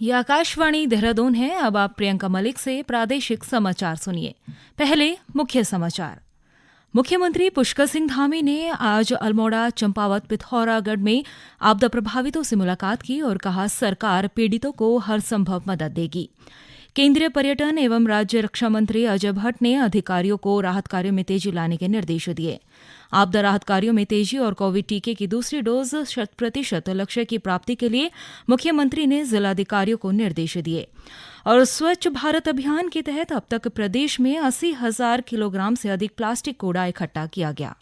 ये आकाशवाणी देहरादून है। अब आप प्रियंका मलिक से प्रादेशिक समाचार सुनिए। पहले मुख्य समाचार। मुख्यमंत्री पुष्कर सिंह धामी ने आज अल्मोड़ा, चंपावत, पिथौरागढ़ में आपदा प्रभावितों से मुलाकात की और कहा सरकार पीड़ितों को हर संभव मदद देगी। केंद्रीय पर्यटन एवं राज्य रक्षा मंत्री अजय भट्ट ने अधिकारियों को राहत कार्यों में तेजी लाने के निर्देश दिए। आपदा राहत कार्यों में तेजी और कोविड टीके की दूसरी डोज 100% लक्ष्य की प्राप्ति के लिए मुख्यमंत्री ने जिलाधिकारियों को निर्देश दिए। और स्वच्छ भारत अभियान के तहत अब तक प्रदेश में 80,000 किलोग्राम से अधिक प्लास्टिक कूड़ा इकट्ठा किया गया।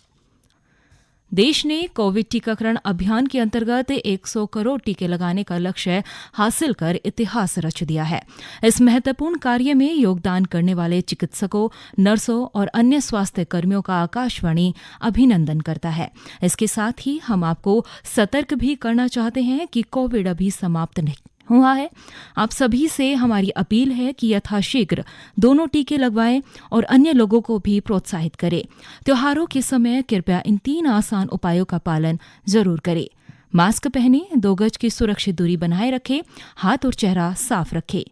देश ने कोविड टीकाकरण अभियान के अंतर्गत 100 करोड़ टीके लगाने का लक्ष्य हासिल कर इतिहास रच दिया है। इस महत्वपूर्ण कार्य में योगदान करने वाले चिकित्सकों, नर्सों और अन्य स्वास्थ्य कर्मियों का आकाशवाणी अभिनंदन करता है। इसके साथ ही हम आपको सतर्क भी करना चाहते हैं कि कोविड अभी समाप्त नहीं हुआ है। आप सभी से हमारी अपील है कि यथाशीघ्र दोनों टीके लगवाएं और अन्य लोगों को भी प्रोत्साहित करें। त्योहारों के समय कृपया इन 3 आसान उपायों का पालन जरूर करें। मास्क पहनें, 2 गज की सुरक्षित दूरी बनाए रखें, हाथ और चेहरा साफ रखें।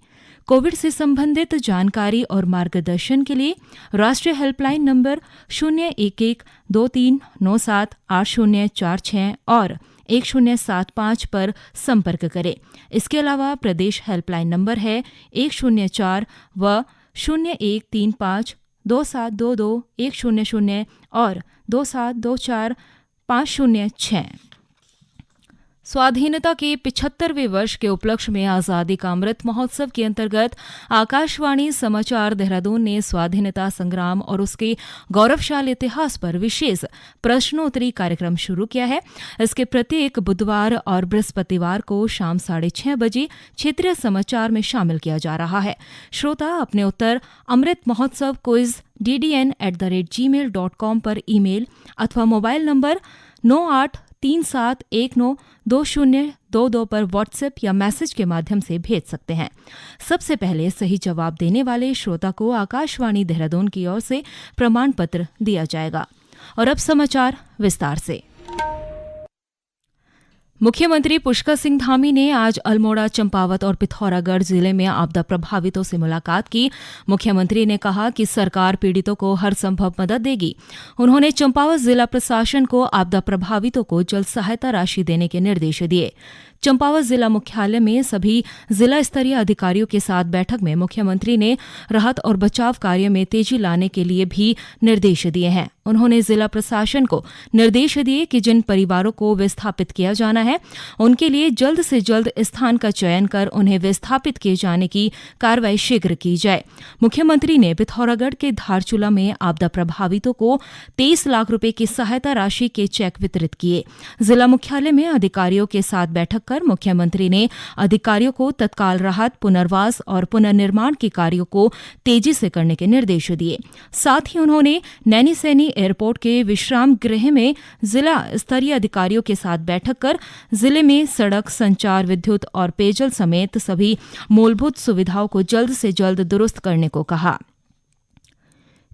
कोविड से संबंधित जानकारी और मार्गदर्शन के लिए राष्ट्रीय हेल्पलाइन नंबर 01123978046 और 1075 पर संपर्क करें। इसके अलावा प्रदेश हेल्पलाइन नंबर है 104 व 0135 2722 100 और 2724 506। स्वाधीनता के 75वें वर्ष के उपलक्ष्य में आजादी का अमृत महोत्सव के अंतर्गत आकाशवाणी समाचार देहरादून ने स्वाधीनता संग्राम और उसके गौरवशाली इतिहास पर विशेष प्रश्नोत्तरी कार्यक्रम शुरू किया है। इसके प्रत्येक बुधवार और बृहस्पतिवार को शाम 6:30 बजे क्षेत्रीय समाचार में शामिल किया जा रहा है। श्रोता अपने उत्तर अमृत महोत्सव क्विज ddn@gmail.com पर ईमेल अथवा मोबाइल नंबर 9837192022 पर व्हाट्सएप या मैसेज के माध्यम से भेज सकते हैं। सबसे पहले सही जवाब देने वाले श्रोता को आकाशवाणी देहरादून की ओर से प्रमाण पत्र दिया जाएगा। और अब समाचार विस्तार से। मुख्यमंत्री पुष्कर सिंह धामी ने आज अल्मोड़ा, चंपावत और पिथौरागढ़ जिले में आपदा प्रभावितों से मुलाकात की। मुख्यमंत्री ने कहा कि सरकार पीड़ितों को हर संभव मदद देगी। उन्होंने चंपावत जिला प्रशासन को आपदा प्रभावितों को जल्द सहायता राशि देने के निर्देश दिए। चंपावत जिला मुख्यालय में सभी जिला स्तरीय अधिकारियों के साथ बैठक में मुख्यमंत्री ने राहत और बचाव कार्य में तेजी लाने के लिए भी निर्देश दिए हैं। उन्होंने जिला प्रशासन को निर्देश दिए कि जिन परिवारों को विस्थापित किया जाना है उनके लिए जल्द से जल्द स्थान का चयन कर उन्हें विस्थापित किए जाने की कार्रवाई शीघ्र की जाए। मुख्यमंत्री ने पिथौरागढ़ के धारचूला में आपदा प्रभावितों को 23 लाख रुपए की सहायता राशि के चेक वितरित किए। जिला मुख्यालय में अधिकारियों के साथ बैठक कर मुख्यमंत्री ने अधिकारियों को तत्काल राहत, पुनर्वास और पुनर्निर्माण के कार्यों को तेजी से करने के निर्देश दिए। साथ ही उन्होंने नैनीसैनी एयरपोर्ट के विश्राम गृह में जिला स्तरीय अधिकारियों के साथ बैठक कर जिले में सड़क, संचार, विद्युत और पेयजल समेत सभी मूलभूत सुविधाओं को जल्द से जल्द दुरुस्त करने को कहा।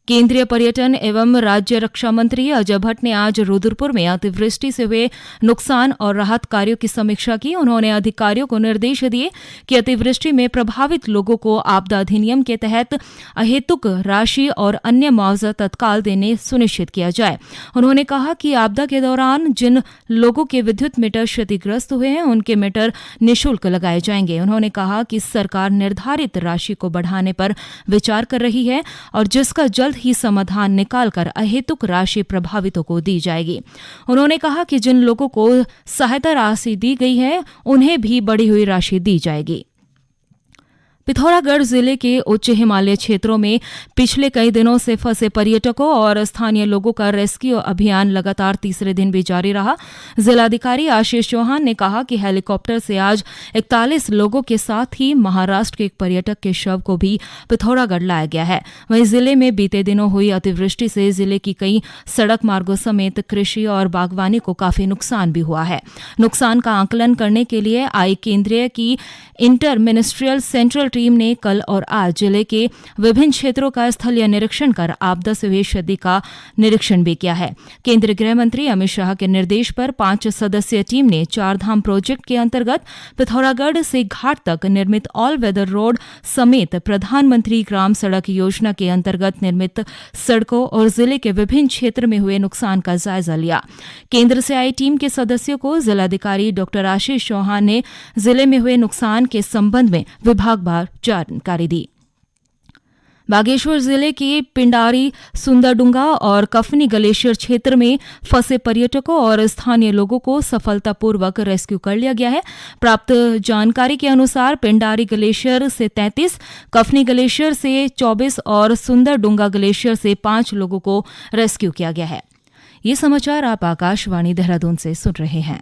केंद्रीय पर्यटन एवं राज्य रक्षा मंत्री अजय भट्ट ने आज रुद्रपुर में अतिवृष्टि से हुए नुकसान और राहत कार्यों की समीक्षा की। उन्होंने अधिकारियों को निर्देश दिए कि अतिवृष्टि में प्रभावित लोगों को आपदा अधिनियम के तहत अहेतुक राशि और अन्य मुआवजा तत्काल देने सुनिश्चित किया जाए। उन्होंने कहा कि आपदा के दौरान जिन लोगों के विद्युत मीटर क्षतिग्रस्त हुए हैं उनके मीटर निःशुल्क लगाए जाएंगे। उन्होंने कहा कि सरकार निर्धारित राशि को बढ़ाने पर विचार कर रही है और जिसका जल्द ही समाधान निकालकर अहेतुक राशि प्रभावितों को दी जाएगी। उन्होंने कहा कि जिन लोगों को सहायता राशि दी गई है उन्हें भी बढ़ी हुई राशि दी जाएगी। पिथौरागढ़ जिले के उच्च हिमालय क्षेत्रों में पिछले कई दिनों से फंसे पर्यटकों और स्थानीय लोगों का रेस्क्यू अभियान लगातार तीसरे दिन भी जारी रहा। जिलाधिकारी आशीष चौहान ने कहा कि हेलीकॉप्टर से आज 41 लोगों के साथ ही महाराष्ट्र के एक पर्यटक के शव को भी पिथौरागढ़ लाया गया है। वहीं जिले में बीते दिनों हुई अतिवृष्टि से जिले की कई सड़क मार्गों समेत कृषि और बागवानी को काफी नुकसान भी हुआ है। नुकसान का आंकलन करने के लिए आई केंद्रीय की इंटर मिनिस्ट्रियल सेंट्रल टीम ने कल और आज जिले के विभिन्न क्षेत्रों का स्थलीय निरीक्षण कर आपदा से हुई क्षति का निरीक्षण भी किया है। केंद्रीय गृह मंत्री अमित शाह के निर्देश पर 5 सदस्यीय टीम ने चारधाम प्रोजेक्ट के अंतर्गत पिथौरागढ़ से घाट तक निर्मित ऑल वेदर रोड समेत प्रधानमंत्री ग्राम सड़क योजना के अंतर्गत निर्मित सड़कों और जिले के विभिन्न क्षेत्र में हुए नुकसान का जायजा लिया। केंद्र से आई टीम के सदस्यों को जिलाधिकारी डॉ आशीष चौहान ने जिले में हुए नुकसान के संबंध में विभागवार जानकारी दी। बागेश्वर जिले के पिंडारी, सुंदरडुंगा और कफनी ग्लेशियर क्षेत्र में फंसे पर्यटकों और स्थानीय लोगों को सफलतापूर्वक रेस्क्यू कर लिया गया है। प्राप्त जानकारी के अनुसार पिंडारी ग्लेशियर से 33, कफनी ग्लेशियर से 24 और सुंदरडुंगा ग्लेशियर से 5 लोगों को रेस्क्यू किया गया है। ये समाचार आप आकाशवाणी देहरादून से सुन रहे हैं।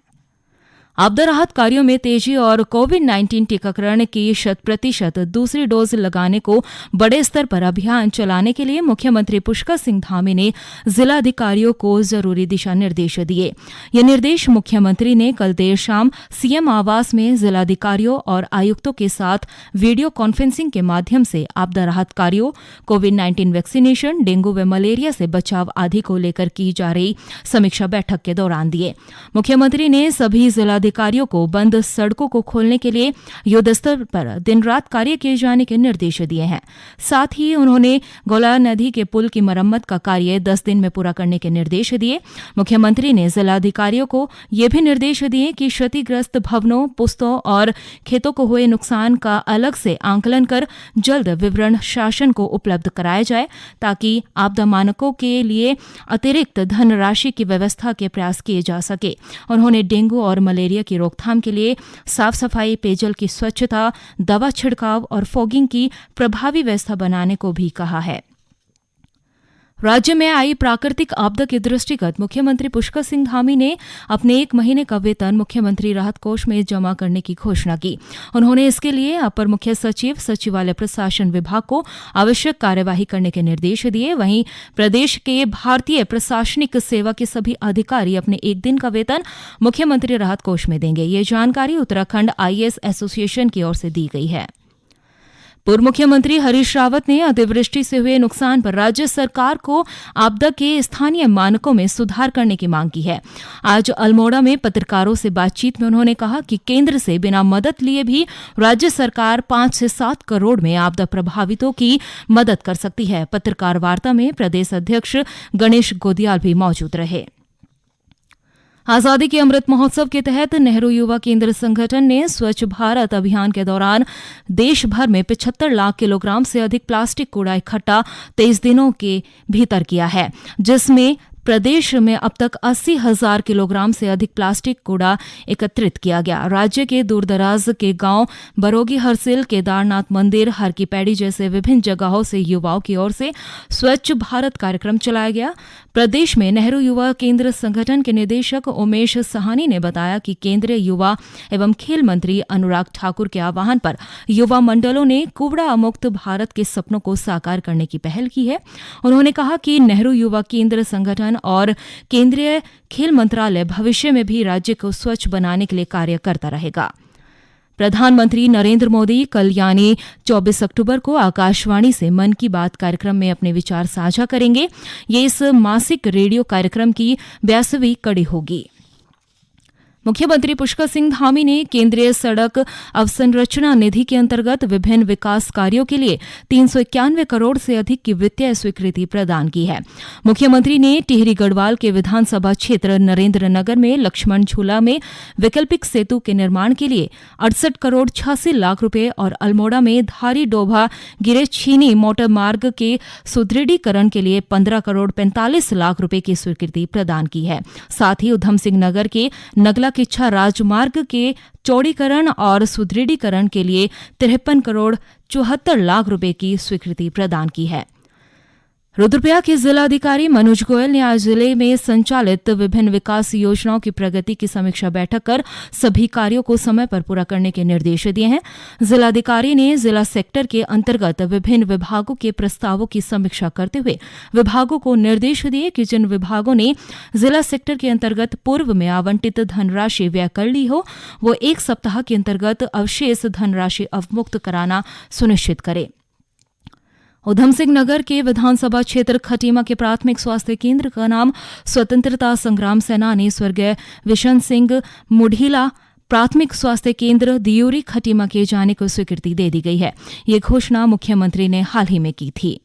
आपदा राहत कार्यों में तेजी और कोविड-19 टीकाकरण की 100% दूसरी डोज लगाने को बड़े स्तर पर अभियान चलाने के लिए मुख्यमंत्री पुष्कर सिंह धामी ने जिलाधिकारियों को जरूरी दिशा निर्देश दिए। ये निर्देश मुख्यमंत्री ने कल देर शाम सीएम आवास में जिलाधिकारियों और आयुक्तों के साथ वीडियो कॉन्फ्रेंसिंग के माध्यम से आपदा राहत कार्यों, कोविड-19 वैक्सीनेशन, डेंगू व मलेरिया से बचाव आदि को लेकर की जा रही समीक्षा बैठक के दौरान दिए। मुख्यमंत्री ने सभी जिलाधिकारियों को बंद सड़कों को खोलने के लिए युद्धस्तर पर दिन रात कार्य किए जाने के निर्देश दिए हैं। साथ ही उन्होंने गौला नदी के पुल की मरम्मत का कार्य 10 दिन में पूरा करने के निर्देश दिए। मुख्यमंत्री ने जिलाधिकारियों को ये भी निर्देश दिए कि क्षतिग्रस्त भवनों, पुस्तों और खेतों को हुए नुकसान का अलग से आंकलन कर जल्द विवरण शासन को उपलब्ध कराया जाए ताकि आपदा मानकों के लिए अतिरिक्त धनराशि की व्यवस्था के प्रयास किए जा सके। उन्होंने डेंगू और मलेरिया की रोकथाम के लिए साफ सफाई, पेयजल की स्वच्छता, दवा छिड़काव और फॉगिंग की प्रभावी व्यवस्था बनाने को भी कहा है। राज्य में आई प्राकृतिक आपदा के दृष्टिगत मुख्यमंत्री पुष्कर सिंह धामी ने अपने 1 महीने का वेतन मुख्यमंत्री राहत कोष में जमा करने की घोषणा की। उन्होंने इसके लिए अपर मुख्य सचिव, सचिवालय प्रशासन विभाग को आवश्यक कार्यवाही करने के निर्देश दिए। वहीं प्रदेश के भारतीय प्रशासनिक सेवा के सभी अधिकारी अपने 1 दिन का वेतन मुख्यमंत्री राहत कोष में देंगे। ये जानकारी उत्तराखंड आईएएस एसोसिएशन की ओर से दी गई है। पूर्व मुख्यमंत्री हरीश रावत ने अतिवृष्टि से हुए नुकसान पर राज्य सरकार को आपदा के स्थानीय मानकों में सुधार करने की मांग की है। आज अल्मोड़ा में पत्रकारों से बातचीत में उन्होंने कहा कि केंद्र से बिना मदद लिए भी राज्य सरकार 5 से 7 करोड़ में आपदा प्रभावितों की मदद कर सकती है। पत्रकार वार्ता में प्रदेश अध्यक्ष गणेश गोदियाल भी मौजूद रहे। आजादी के अमृत महोत्सव के तहत नेहरू युवा केंद्र संगठन ने स्वच्छ भारत अभियान के दौरान देश भर में 75 लाख किलोग्राम से अधिक प्लास्टिक कूड़ा इकट्ठा 23 दिनों के भीतर किया है, जिसमें प्रदेश में अब तक 80,000 किलोग्राम से अधिक प्लास्टिक कूड़ा एकत्रित किया गया। राज्य के दूरदराज के गांव बरोगी, हरसिल, केदारनाथ मंदिर, हर की पैड़ी जैसे विभिन्न जगहों से युवाओं की ओर से स्वच्छ भारत कार्यक्रम चलाया गया। प्रदेश में नेहरू युवा केंद्र संगठन के निदेशक उमेश सहानी ने बताया कि केंद्रीय युवा एवं खेल मंत्री अनुराग ठाकुर के आह्वान पर युवा मंडलों ने कूड़ा मुक्त भारत के सपनों को साकार करने की पहल की है। उन्होंने कहा कि नेहरू युवा केंद्र संगठन और केंद्रीय खेल मंत्रालय भविष्य में भी राज्य को स्वच्छ बनाने के लिए कार्य करता रहेगा। प्रधानमंत्री नरेंद्र मोदी कल यानी 24 अक्टूबर को आकाशवाणी से मन की बात कार्यक्रम में अपने विचार साझा करेंगे। ये इस मासिक रेडियो कार्यक्रम की 82वीं कड़ी होगी। मुख्यमंत्री पुष्कर सिंह धामी ने केंद्रीय सड़क अवसंरचना निधि के अंतर्गत विभिन्न विकास कार्यों के लिए 391 करोड़ से अधिक की वित्तीय स्वीकृति प्रदान की है। मुख्यमंत्री ने टिहरी गढ़वाल के विधानसभा क्षेत्र नरेंद्र नगर में लक्ष्मण झूला में वैकल्पिक सेतु के निर्माण के लिए 68 करोड़ 86 लाख रुपए और अल्मोड़ा में धारी डोभा गिरेछीनी मोटर मार्ग के सुदृढ़ीकरण के लिए 15 करोड़ 45 लाख रुपए की स्वीकृति प्रदान की है। साथ ही उधम सिंह नगर के नगला किच्छा राजमार्ग के चौड़ीकरण और सुदृढ़ीकरण के लिए 53 करोड़ 74 लाख रुपए की स्वीकृति प्रदान की है। रुद्रप्रयाग के जिलाधिकारी मनोज गोयल ने आज जिले में संचालित विभिन्न विकास योजनाओं की प्रगति की समीक्षा बैठक कर सभी कार्यों को समय पर पूरा करने के निर्देश दिए हैं। जिलाधिकारी ने जिला सेक्टर के अंतर्गत विभिन्न विभागों के प्रस्तावों की समीक्षा करते हुए विभागों को निर्देश दिए कि जिन विभागों ने जिला सेक्टर के अंतर्गत पूर्व में आवंटित धनराशि व्यय कर ली हो, वो 1 सप्ताह के अंतर्गत अवशेष धनराशि अवमुक्त कराना सुनिश्चित करे। उधम सिंह नगर के विधानसभा क्षेत्र खटीमा के प्राथमिक स्वास्थ्य केंद्र का नाम स्वतंत्रता संग्राम सेनानी स्वर्गीय विशन सिंह मुढ़ीला प्राथमिक स्वास्थ्य केंद्र दियोरी खटीमा किए जाने को स्वीकृति दे दी गई है। ये घोषणा मुख्यमंत्री ने हाल ही में की थी।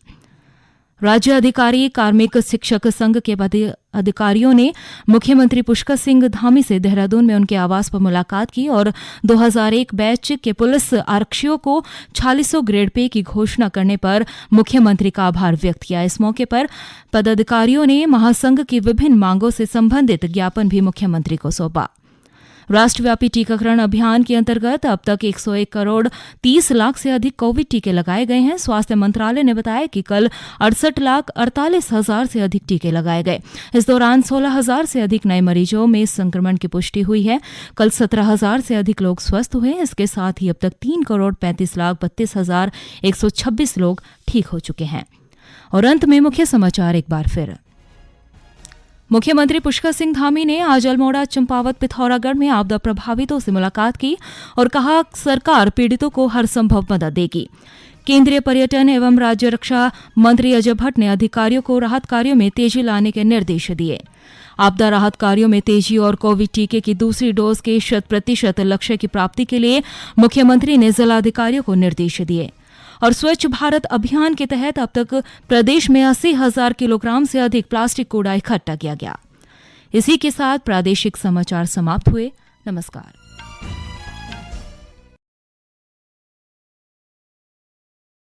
राज्य अधिकारी कार्मिक शिक्षक संघ के अधिकारियों ने मुख्यमंत्री पुष्कर सिंह धामी से देहरादून में उनके आवास पर मुलाकात की और 2001 बैच के पुलिस आरक्षियों को 4600 ग्रेड पे की घोषणा करने पर मुख्यमंत्री का आभार व्यक्त किया। इस मौके पर पदाधिकारियों ने महासंघ की विभिन्न मांगों से संबंधित ज्ञापन भी मुख्यमंत्री को सौंपा। राष्ट्रव्यापी टीकाकरण अभियान के अंतर्गत अब तक 101 करोड़ 30 लाख से अधिक कोविड टीके लगाए गए हैं। स्वास्थ्य मंत्रालय ने बताया कि कल 68,48,000 से अधिक टीके लगाए गए। इस दौरान 16,000 से अधिक नए मरीजों में संक्रमण की पुष्टि हुई है। कल 17,000 से अधिक लोग स्वस्थ हुए। इसके साथ ही अब तक 3,35,32,126 लोग ठीक हो चुके हैं। और अंत में मुख्य समाचार एक बार फिर। मुख्यमंत्री पुष्कर सिंह धामी ने आज अल्मोड़ा, चंपावत, पिथौरागढ़ में आपदा प्रभावितों से मुलाकात की और कहा सरकार पीड़ितों को हर संभव मदद देगी। केंद्रीय पर्यटन एवं राज्य रक्षा मंत्री अजय भट्ट ने अधिकारियों को राहत कार्यों में तेजी लाने के निर्देश दिए। आपदा राहत कार्यों में तेजी और कोविड टीके की दूसरी डोज के 100% लक्ष्य की प्राप्ति के लिए मुख्यमंत्री ने जिलाधिकारियों को निर्देश दिए। और स्वच्छ भारत अभियान के तहत अब तक प्रदेश में 80,000 किलोग्राम से अधिक प्लास्टिक कूड़ा इकट्ठा किया गया। इसी के साथ प्रादेशिक समाचार समाप्त हुए। नमस्कार।